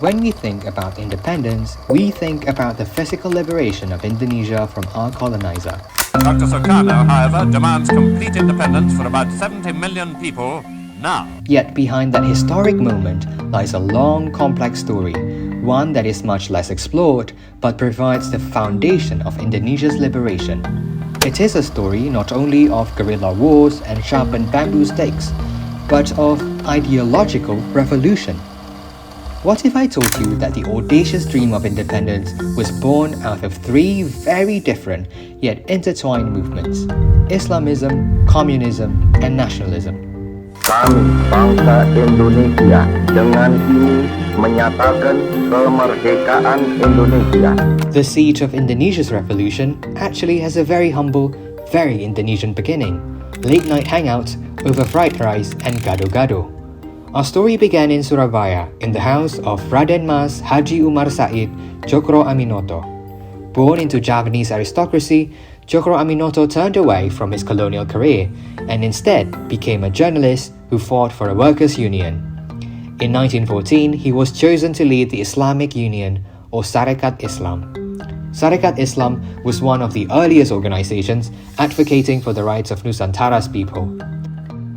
When we think about independence, we think about the physical liberation of Indonesia from our colonizer. Dr. Sukarno, however, demands complete independence for about 70 million people now. Yet behind that historic moment lies a long, complex story, one that is much less explored, but provides the foundation of Indonesia's liberation. It is a story not only of guerrilla wars and sharpened bamboo stakes, but of ideological revolution. What if I told you that the audacious dream of independence was born out of three very different yet intertwined movements: Islamism, communism, and nationalism? Kami, bangsa Indonesia, dengan ini menyatakan kemerdekaan Indonesia. The siege of Indonesia's revolution actually has a very humble, very Indonesian beginning: late-night hangouts over fried rice and gado-gado. Our story began in Surabaya, in the house of Raden Mas Haji Umar Said Tjokro Aminoto. Born into Javanese aristocracy, Tjokro Aminoto turned away from his colonial career and instead became a journalist who fought for a workers' union. In 1914, he was chosen to lead the Islamic Union, or Sarekat Islam. Sarekat Islam was one of the earliest organizations advocating for the rights of Nusantara's people.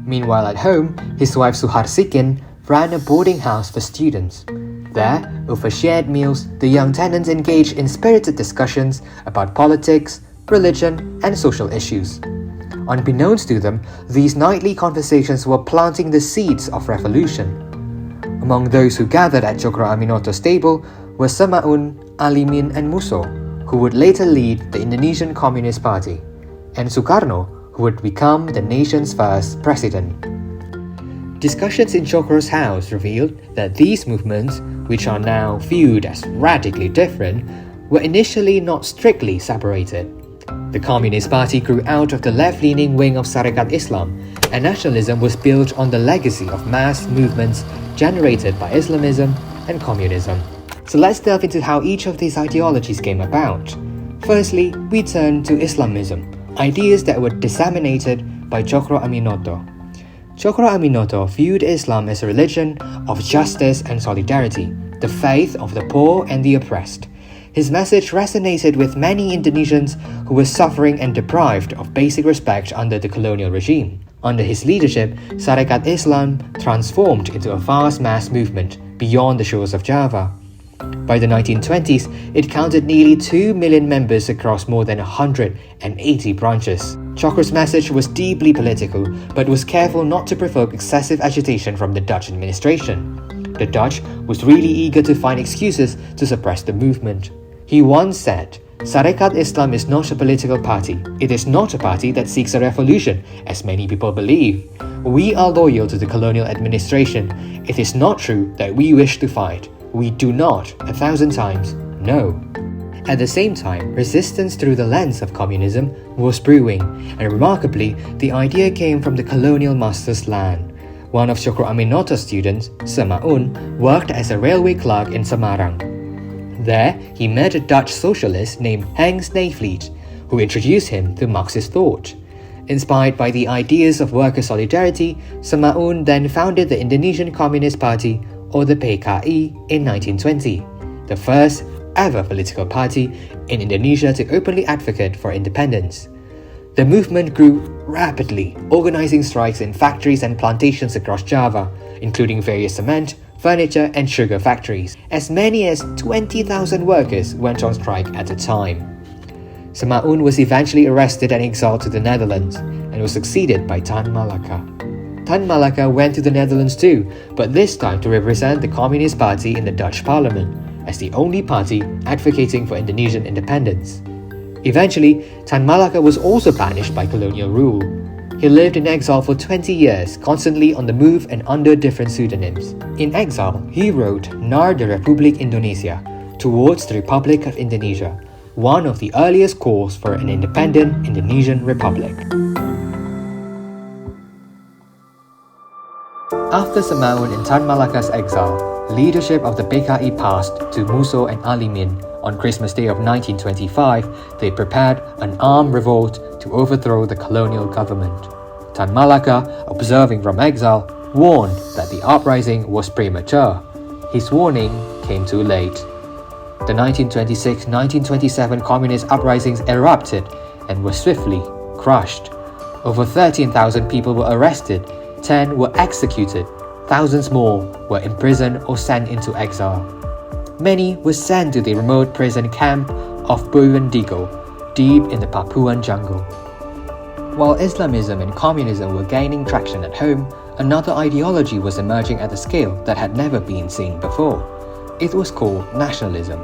Meanwhile at home, his wife Suharsikin ran a boarding house for students. There, over shared meals, the young tenants engaged in spirited discussions about politics, religion, and social issues. Unbeknownst to them, these nightly conversations were planting the seeds of revolution. Among those who gathered at Tjokro Aminoto's table were Semaun, Alimin, and Musso, who would later lead the Indonesian Communist Party, and Sukarno, who would become the nation's first president. Discussions in Tjokro's house revealed that these movements, which are now viewed as radically different, were initially not strictly separated. The Communist Party grew out of the left-leaning wing of Sarekat Islam, and nationalism was built on the legacy of mass movements generated by Islamism and communism. So let's delve into how each of these ideologies came about. Firstly, we turn to Islamism, ideas that were disseminated by Tjokro Aminoto. Tjokro Aminoto viewed Islam as a religion of justice and solidarity, the faith of the poor and the oppressed. His message resonated with many Indonesians who were suffering and deprived of basic respect under the colonial regime. Under his leadership, Sarekat Islam transformed into a vast mass movement beyond the shores of Java. By the 1920s, it counted nearly 2 million members across more than 180 branches. Tjokro's message was deeply political, but was careful not to provoke excessive agitation from the Dutch administration. The Dutch was really eager to find excuses to suppress the movement. He once said, "Sarekat Islam is not a political party. It is not a party that seeks a revolution, as many people believe. We are loyal to the colonial administration. It is not true that we wish to fight. We do not, 1,000 times, no." At the same time, resistance through the lens of communism was brewing, and remarkably, the idea came from the colonial master's land. One of Tjokro Aminoto's students, Semaun, worked as a railway clerk in Semarang. There, he met a Dutch socialist named Henk Sneyvliet, who introduced him to Marxist thought. Inspired by the ideas of worker solidarity, Semaun then founded the Indonesian Communist Party, or the PKI, in 1920, the first ever political party in Indonesia to openly advocate for independence. The movement grew rapidly, organizing strikes in factories and plantations across Java, including various cement, furniture, and sugar factories. As many as 20,000 workers went on strike at a time. Semaun was eventually arrested and exiled to the Netherlands, and was succeeded by Tan Malaka. Tan Malaka went to the Netherlands too, but this time to represent the Communist Party in the Dutch Parliament, as the only party advocating for Indonesian independence. Eventually, Tan Malaka was also banished by colonial rule. He lived in exile for 20 years, constantly on the move and under different pseudonyms. In exile, he wrote Naar de Republiek Indonesia, Towards the Republic of Indonesia, one of the earliest calls for an independent Indonesian republic. After Semaun and Tan Malaka's exile, leadership of the PKI passed to Musso and Alimin. On Christmas Day of 1925, they prepared an armed revolt to overthrow the colonial government. Tan Malaka, observing from exile, warned that the uprising was premature. His warning came too late. The 1926-1927 communist uprisings erupted and were swiftly crushed. Over 13,000 people were arrested, 10 were executed, thousands more were imprisoned or sent into exile. Many were sent to the remote prison camp of Boywendigo, deep in the Papuan jungle. While Islamism and communism were gaining traction at home, another ideology was emerging at a scale that had never been seen before. It was called nationalism.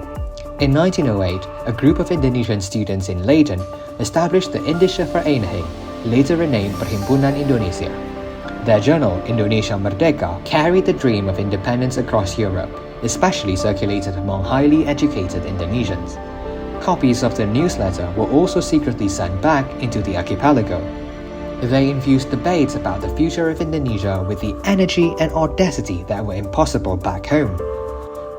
In 1908, a group of Indonesian students in Leiden established the Indische Vereniging, later renamed Perhimpunan Indonesia. Their journal, Indonesia Merdeka, carried the dream of independence across Europe, especially circulated among highly educated Indonesians. Copies of their newsletter were also secretly sent back into the archipelago. They infused debates about the future of Indonesia with the energy and audacity that were impossible back home.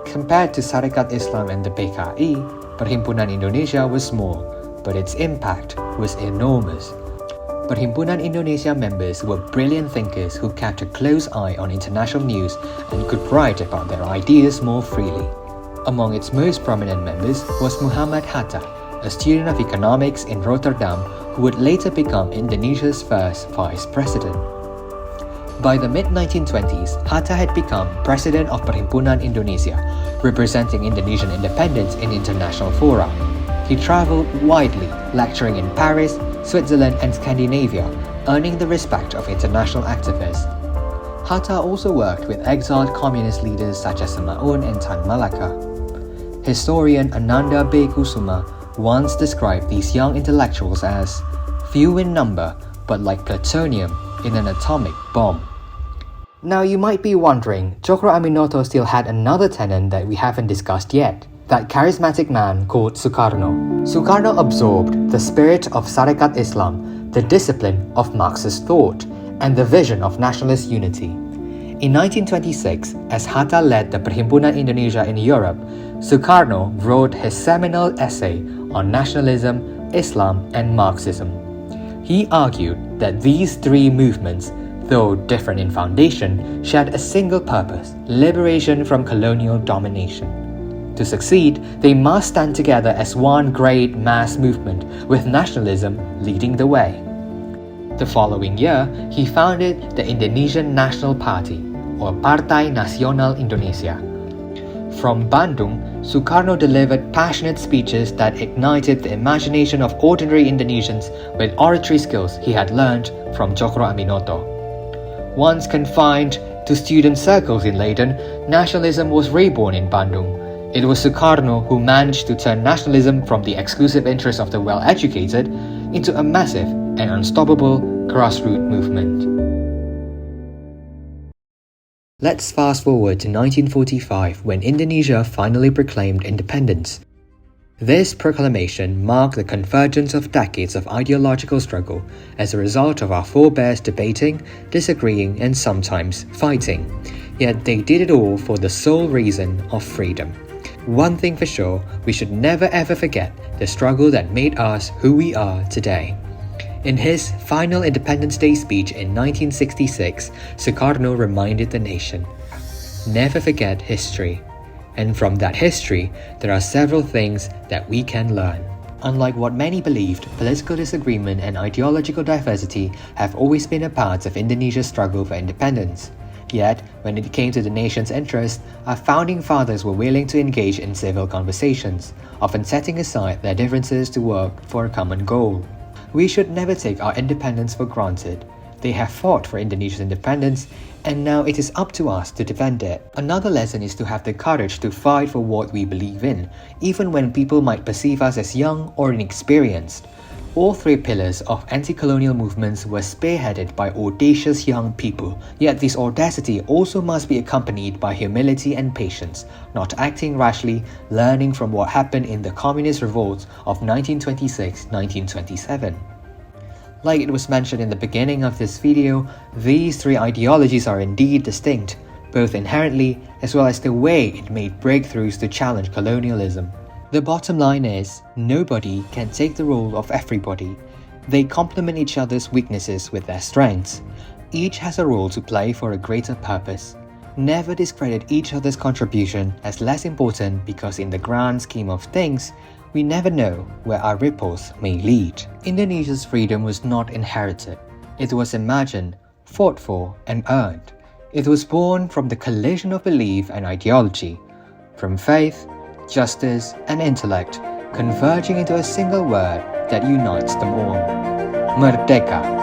Compared to Sarekat Islam and the PKI, Perhimpunan Indonesia was small, but its impact was enormous. Perhimpunan Indonesia members were brilliant thinkers who kept a close eye on international news and could write about their ideas more freely. Among its most prominent members was Muhammad Hatta, a student of economics in Rotterdam who would later become Indonesia's first vice president. By the mid-1920s, Hatta had become president of Perhimpunan Indonesia, representing Indonesian independence in international fora. He traveled widely, lecturing in Paris, Switzerland and Scandinavia, earning the respect of international activists. Hatta also worked with exiled communist leaders such as Semaun and Tan Malaka. Historian Ananda B. Kusuma once described these young intellectuals as few in number, but like plutonium in an atomic bomb. Now you might be wondering, Tjokro Aminoto still had another tenant that we haven't discussed yet, that charismatic man called Sukarno. Sukarno absorbed the spirit of Sarekat Islam, the discipline of Marxist thought, and the vision of nationalist unity. In 1926, as Hatta led the Perhimpunan Indonesia in Europe, Sukarno wrote his seminal essay on nationalism, Islam, and Marxism. He argued that these three movements, though different in foundation, shared a single purpose: liberation from colonial domination. To succeed, they must stand together as one great mass movement, with nationalism leading the way. The following year, he founded the Indonesian National Party, or Partai Nasional Indonesia. From Bandung, Sukarno delivered passionate speeches that ignited the imagination of ordinary Indonesians with oratory skills he had learned from Tjokro Aminoto. Once confined to student circles in Leiden, nationalism was reborn in Bandung. It was Sukarno who managed to turn nationalism from the exclusive interests of the well-educated into a massive and unstoppable grassroots movement. Let's fast forward to 1945 when Indonesia finally proclaimed independence. This proclamation marked the convergence of decades of ideological struggle as a result of our forebears debating, disagreeing, and sometimes fighting. Yet they did it all for the sole reason of freedom. One thing for sure, we should never ever forget the struggle that made us who we are today. In his final Independence Day speech in 1966, Sukarno reminded the nation, "Never forget history. And from that history, there are several things that we can learn." Unlike what many believed, political disagreement and ideological diversity have always been a part of Indonesia's struggle for independence. Yet, when it came to the nation's interest, our founding fathers were willing to engage in civil conversations, often setting aside their differences to work for a common goal. We should never take our independence for granted. They have fought for Indonesia's independence, and now it is up to us to defend it. Another lesson is to have the courage to fight for what we believe in, even when people might perceive us as young or inexperienced. All three pillars of anti-colonial movements were spearheaded by audacious young people, yet this audacity also must be accompanied by humility and patience, not acting rashly, learning from what happened in the communist revolts of 1926-1927. Like it was mentioned in the beginning of this video, these three ideologies are indeed distinct, both inherently as well as the way it made breakthroughs to challenge colonialism. The bottom line is, nobody can take the role of everybody. They complement each other's weaknesses with their strengths. Each has a role to play for a greater purpose. never discredit each other's contribution as less important because in the grand scheme of things, we never know where our ripples may lead. Indonesia's freedom was not inherited. It was imagined, fought for, and earned. It was born from the collision of belief and ideology, from faith, justice, and intellect, converging into a single word that unites them all. Merdeka.